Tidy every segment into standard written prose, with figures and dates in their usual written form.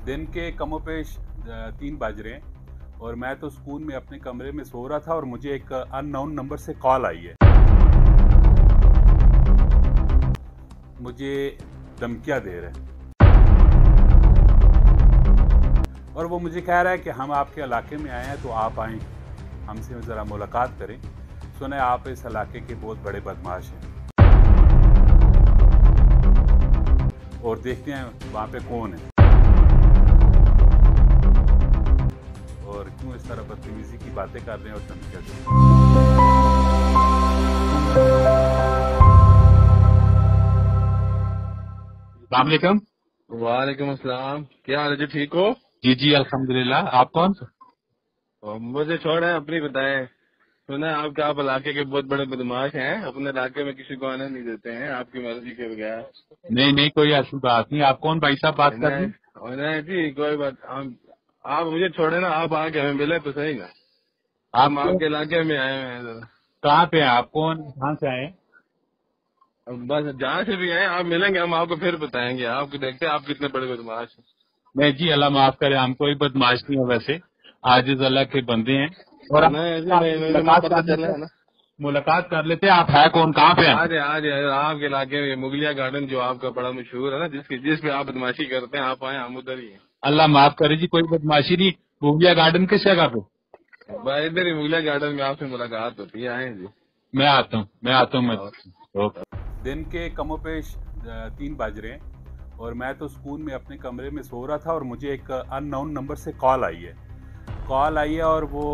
दिन के कमोपेश 3 बज रहे हैं और मैं तो सुकून में अपने कमरे में सो रहा था और मुझे एक अननोन नंबर से कॉल आई है। मुझे धमकियां दे रहे हैं और वो मुझे कह रहा है कि हम आपके इलाके में आए हैं तो आप आएँ, हमसे ज़रा मुलाकात करें। सुने आप इस इलाके के बहुत बड़े बदमाश हैं और देखते हैं वहाँ पे कौन है और क्यों इस तरह बदतमीजी की बातें कर रहे हैं और धमकियां दे रहे हैं। वालेकुम अस्सलाम। क्या हाल है जी, ठीक हो? जी जी अल्हम्दुलिल्लाह। आप कौन? मुझे छोड़े, अपनी बताएं। सुना है आपके, आप इलाके के बहुत बड़े बदमाश हैं, अपने इलाके में किसी को आने नहीं देते हैं आपकी मर्जी के बगैर। नहीं नहीं, कोई ऐसी बात नहीं। आप कौन भाई साहब बात कर रहे हैं? नहीं जी, कोई बात। हम आप मुझे छोड़े ना, आप आके हमें मिले तो सही ना। हम आप आपके इलाके में आए हैं जरा। कहाँ पे हैं? आप कौन, कहाँ से आए? बस जहाँ से भी आए आप मिलेंगे, हम आपको फिर बताएंगे। आपको देखते हैं आप कितने बड़े बदमाश हैं। नहीं जी, अल्लाह माफ करे, हम कोई बदमाश नहीं है वैसे, आजिज अल्लाह के बंदे हैं। और मुलाकात कर लेते हैं। आप है कौन, कहाँ पे हैं? आज आपके इलाके में मुगलिया गार्डन जो आपका बड़ा मशहूर है ना, जिस पे आप बदमाशी करते हैं, आप आए, हम उधर ही हैं। अल्लाह माफ करे जी, कोई बदमाशी नहीं। मुगलिया गार्डन किस जगह पे? भाई इधर ही मुगलिया गार्डन में आपसे मुलाकात होती है, आए जी। मैं आता हूँ। दिन के कमोपेश 3 बज रहे हैं और मैं तो सुकून में अपने कमरे में सो रहा था और मुझे एक अननोन नंबर से कॉल आई है और वो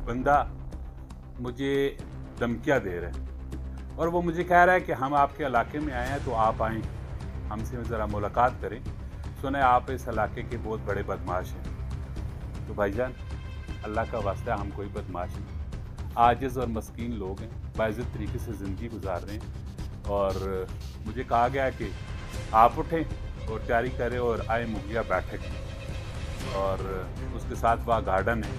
बंदा मुझे धमकियां दे रहा है और वो मुझे कह रहा है कि हम आपके इलाके में आए हैं तो आप आएँ, हमसे ज़रा मुलाकात करें। सुने आप इस इलाके के बहुत बड़े बदमाश हैं। तो भाईजान, अल्लाह का वास्ता, हम कोई बदमाश नहीं, आजिज़ और मस्कीन लोग हैं, बाइज़्ज़त तरीके से ज़िंदगी गुजार रहे हैं। और मुझे कहा गया है कि आप उठें और तैयारी करें और आए मुगलिया बैठक में, और उसके साथ वहाँ गार्डन है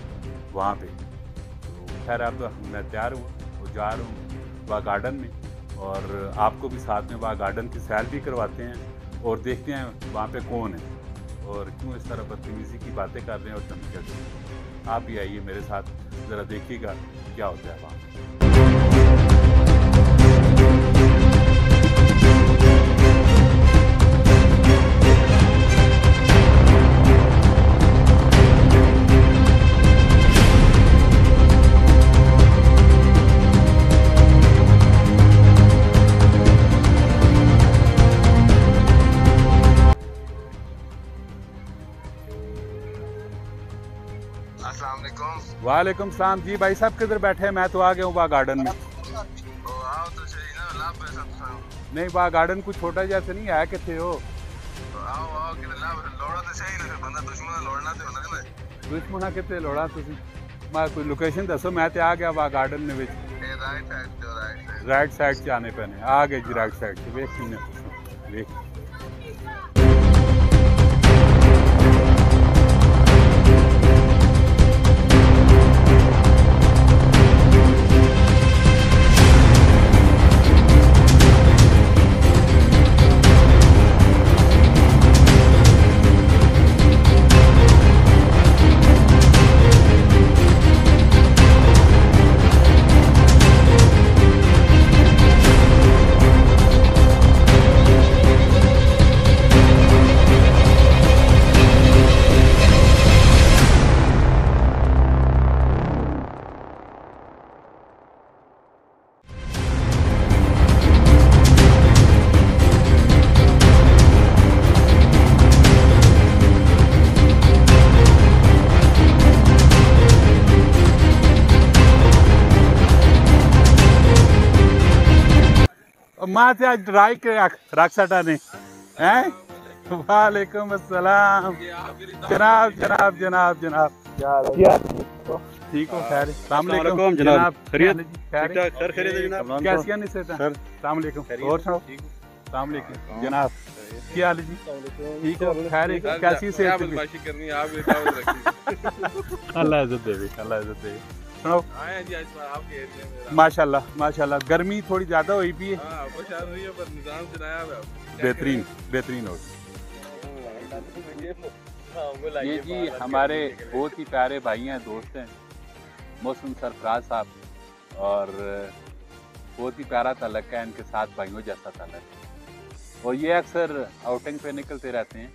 वहाँ पे। तो खैर अब मैं तैयार हूँ और जा रहा हूँ वहाँ गार्डन में, और आपको भी साथ में वहाँ गार्डन की सैर भी करवाते हैं और देखते हैं वहाँ पे कौन है और क्यों इस तरह बदतमीजी की बातें कर रहे हैं और धमकियां दे रहे हैं। आप भी आइए मेरे साथ, ज़रा देखिएगा क्या होता है वहाँ। वालेकुम सलाम जी। भाई साहब किधर बैठे हैं? मैं तो आ गया हूँ वहाँ गार्डन में। नहीं, वहाँ गार्डन कुछ छोटा जैसे नहीं है, कितने हो? दुश्मना कितने लोड़ा तुसी? मैं कोई लोकेशन दसो, मैं तो आ गया वहाँ गार्डन में। राइट साइड से आने पैने, आ गए जी राइट साइड से। वेख माँ से आज ड्राई रख सटा ने हैं। वालेकुम अस्सलाम। जनाब जनाब जनाब जनाब, क्या ठीक हो? खैर, अस्सलाम वालेकुम जनाब। खैरियत? सर खैरियत जनाब। कैसी नहीं सर? अस्सलाम वालेकुम। और सुनाओ? अस्सलाम वालेकुम जनाब, क्या हाल है जी? ठीक हो? खैर, कैसी सेहत? अल्लाह इज्जत देवे, अल्लाह इज्जत देवे। सुनाओ? माशाल्लाह माशाल्लाह। गर्मी थोड़ी ज्यादा हुई भी है। बेहतरीन बेहतरीन हो। ये जी हमारे बहुत ही प्यारे भाई हैं, दोस्त हैं, मौसम सरफराज साहब, और बहुत ही प्यारा ताल्लुक है इनके साथ, भाइयों जैसा ताल्लुक है। और ये अक्सर आउटिंग पे निकलते रहते हैं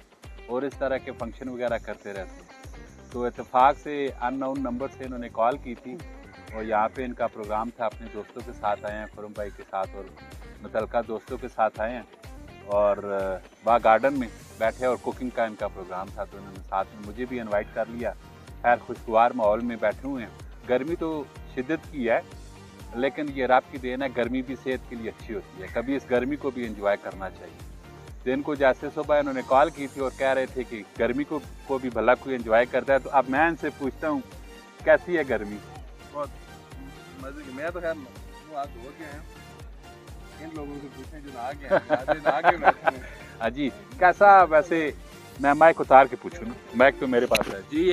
और इस तरह के फंक्शन वगैरह करते रहते हैं। तो इत्तेफाक से अननोन नंबर से इन्होंने कॉल की थी और यहाँ पे इनका प्रोग्राम था, अपने दोस्तों के साथ आए हैं, खुरम भाई के साथ और मुतलका दोस्तों के साथ आए हैं और बाग गार्डन में बैठे और कुकिंग का इनका प्रोग्राम था, तो इन्होंने साथ में मुझे भी इनवाइट कर लिया। खैर खुशगवार माहौल में बैठे हुए हैं। गर्मी तो शिद्दत की है, लेकिन ये रब की देन है, गर्मी भी सेहत के लिए अच्छी होती है, कभी इस गर्मी को भी एंजॉय करना चाहिए। दिन को जैसे सुबह इन्होंने कॉल की थी और कह रहे थे कि गर्मी को भी भला कोई एंजॉय करता है, तो अब मैं इनसे पूछता हूँ कैसी है गर्मी? बहुत मजे की। मैं तो खैर हाथ धो के हैं, इन लोगों से पूछें जो नहा के बैठे हैं। जी कैसा, वैसे मैं माइक उतार के पूछूँ ना, माइक तो मेरे पास है जी।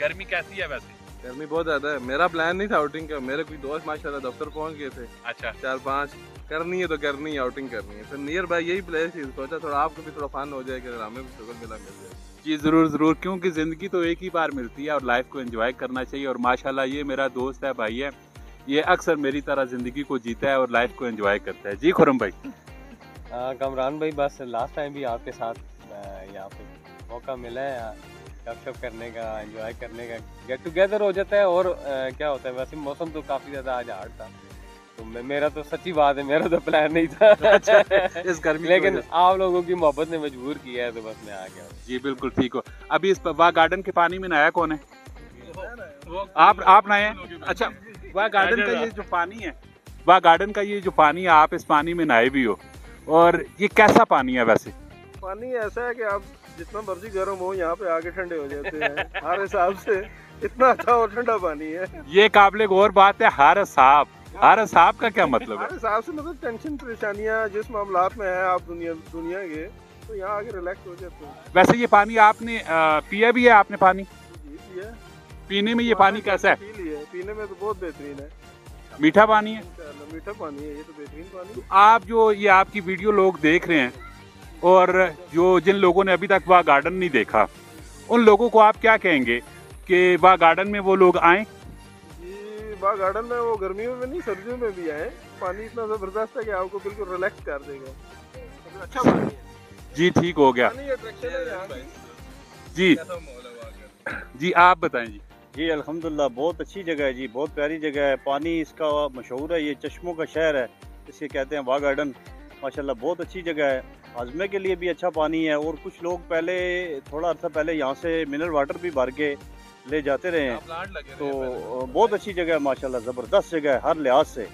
गर्मी कैसी है वैसे? गर्मी बहुत ज्यादा है। मेरा प्लान नहीं था आउटिंग का, मेरे कोई दोस्त माशाल्लाह दफ्तर पहुंच गए थे। अच्छा, 4-5 करनी है तो करनी है, आउटिंग करनी है। फिर नियर बाय यही प्लेस थी, सोचा थोड़ा आपको भी थोड़ा फन हो जाएगा, हमें भी शुगर मिल जाए। जी ज़रूर ज़रूर, क्योंकि ज़िंदगी तो एक ही बार मिलती है और लाइफ को एंजॉय करना चाहिए। और माशाल्लाह ये मेरा दोस्त है, भाई है, ये अक्सर मेरी तरह ज़िंदगी को जीता है और लाइफ को एंजॉय करता है। जी खुरम भाई। कमरान भाई, बस लास्ट टाइम भी आपके साथ यहाँ पे मौका मिला है गपशप करने का, एंजॉय करने का, गेट टुगेदर हो जाता है। और क्या होता है, वैसे मौसम तो काफ़ी ज़्यादा आज हार्ड था, तो मेरा तो सच्ची बात है, मेरा तो प्लान नहीं था। अच्छा, इस गर्मी लेकिन आप लोगों की मोहब्बत ने मजबूर किया है, तो बस मैं आ गया। जी बिल्कुल ठीक हो। अभी इस बाग गार्डन के पानी में नहाया कौन है? आप नहाए हैं? अच्छा, बाग गार्डन का ये जो पानी है, बाग गार्डन का ये जो पानी है, आप इस पानी में नहाए भी हो, और ये कैसा पानी है वैसे? पानी ऐसा है कि आप जितना मर्जी गर्म हो, यहाँ पे आके ठंडे हो जाते हैं। हर हिसाब से इतना अच्छा और ठंडा पानी है। ये काबिल गौर बात है। हर हिसाब का क्या मतलब है? हर हिसाब से मतलब टेंशन परेशानियाँ जिस मामलात में है आप दुनिया के, तो यहाँ आके रिलैक्स हो जाते हैं। वैसे ये पानी आपने पिया भी है? आपने पानी पिया? पीने में ये पानी कैसा है? पीने में तो बहुत बेहतरीन है, मीठा पानी है। मीठा पानी है, ये तो बेहतरीन पानी। आप जो ये आपकी वीडियो लोग देख रहे हैं और जो जिन लोगों ने अभी तक बाग गार्डन नहीं देखा, उन लोगों को आप क्या कहेंगे कि बाग गार्डन में वो लोग आएं? जी, बाग गार्डन में वो गर्मियों में नहीं सर्दियों में भी आए। पानी इतना जबरदस्त है कि आपको बिल्कुल रिलैक्स कर देगा। अच्छा पानी है जी, ठीक हो गया जी। जी आप बताएं जी। जी अल्हम्दुलिल्लाह, बहुत अच्छी जगह है जी, बहुत प्यारी जगह है। पानी इसका मशहूर है, ये चश्मों का शहर है, इसे कहते हैं बाग गार्डन। माशाल्लाह बहुत अच्छी जगह है, हाजमे के लिए भी अच्छा पानी है। और कुछ लोग पहले थोड़ा अर्सा पहले यहाँ से मिनरल वाटर भी भर के ले जाते रहे हैं, तो बहुत अच्छी जगह है माशाल्लाह, ज़बरदस्त जगह है हर लिहाज से।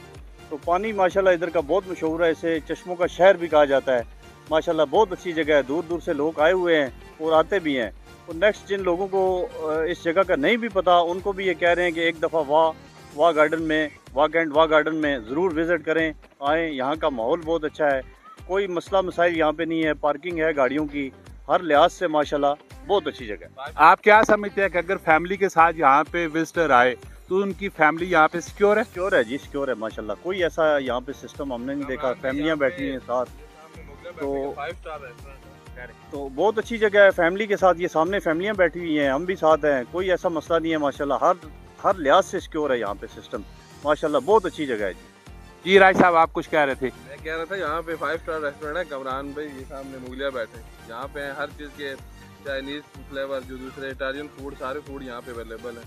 तो पानी माशाल्लाह इधर का बहुत मशहूर है, इसे चश्मों का शहर भी कहा जाता है। माशाल्लाह बहुत अच्छी जगह है, दूर दूर से लोग आए हुए हैं और आते भी हैं। और नेक्स्ट जिन लोगों को इस जगह का नहीं भी पता, उनको भी ये कह रहे हैं कि एक दफ़ा वाह गार्डन में, वाह गार्डन में ज़रूर विज़िट करें, आएँ। यहाँ का माहौल बहुत अच्छा है, कोई मसला मसाइल यहाँ पे नहीं है, पार्किंग है गाड़ियों की, हर लिहाज से माशाल्लाह बहुत अच्छी जगह है। आप क्या समझते हैं कि अगर फैमिली के साथ यहाँ पे विजिटर आए तो उनकी फैमिली यहाँ पे सिक्योर है? सिक्योर है जी, सिक्योर है माशाल्लाह, कोई ऐसा यहाँ पे सिस्टम हमने नहीं देखा। फैमिलियाँ बैठी हैं साथ, तो बहुत अच्छी जगह है फैमिली के साथ। ये सामने फैमिलियाँ बैठी हुई हैं, हम भी साथ हैं, कोई ऐसा मसला नहीं है माशाल्लाह, हर लिहाज से सिक्योर है यहाँ पे सिस्टम माशाल्लाह, बहुत अच्छी जगह है जी। जी राज साहब, आप कुछ कह रहे थे? मैं कह रहा था यहाँ पे 5 स्टार रेस्टोरेंट है कमरान भाई, ये सामने मुगलिया बैठे, यहाँ पे हर चीज़ के चाइनीज़ फ्लेवर, जो दूसरे इटालियन फूड, सारे फूड यहाँ पे अवेलेबल है।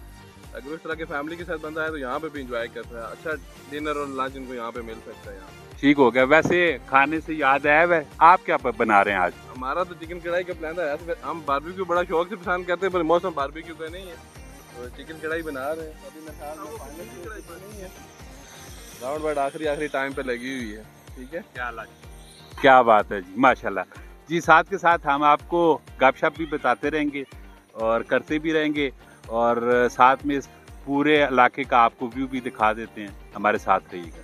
अगर इस तरह के फैमिली के साथ बंदा है तो यहाँ पे भी इंजॉय करता है, अच्छा डिनर और लंच इनको यहाँ पे मिल सकता है। यहाँ ठीक हो गया। वैसे खाने से याद आया है, आप क्या बना रहे हैं आज? हमारा तो चिकन कढ़ाई का प्लान था। हम बारबेक्यू बड़ा शौक से पसंद करते हैं, पर मौसम बारबेक्यू का नहीं है, तो चिकन कढ़ाई बना रहे हैं। अभी मैं नहीं है, राउंड बाइट आखिरी टाइम पे लगी हुई है। ठीक है, क्या बात है जी, माशाल्लाह जी। साथ के साथ हम आपको गपशप भी बताते रहेंगे और करते भी रहेंगे, और साथ में इस पूरे इलाके का आपको व्यू भी दिखा देते हैं। हमारे साथ रहिएगा।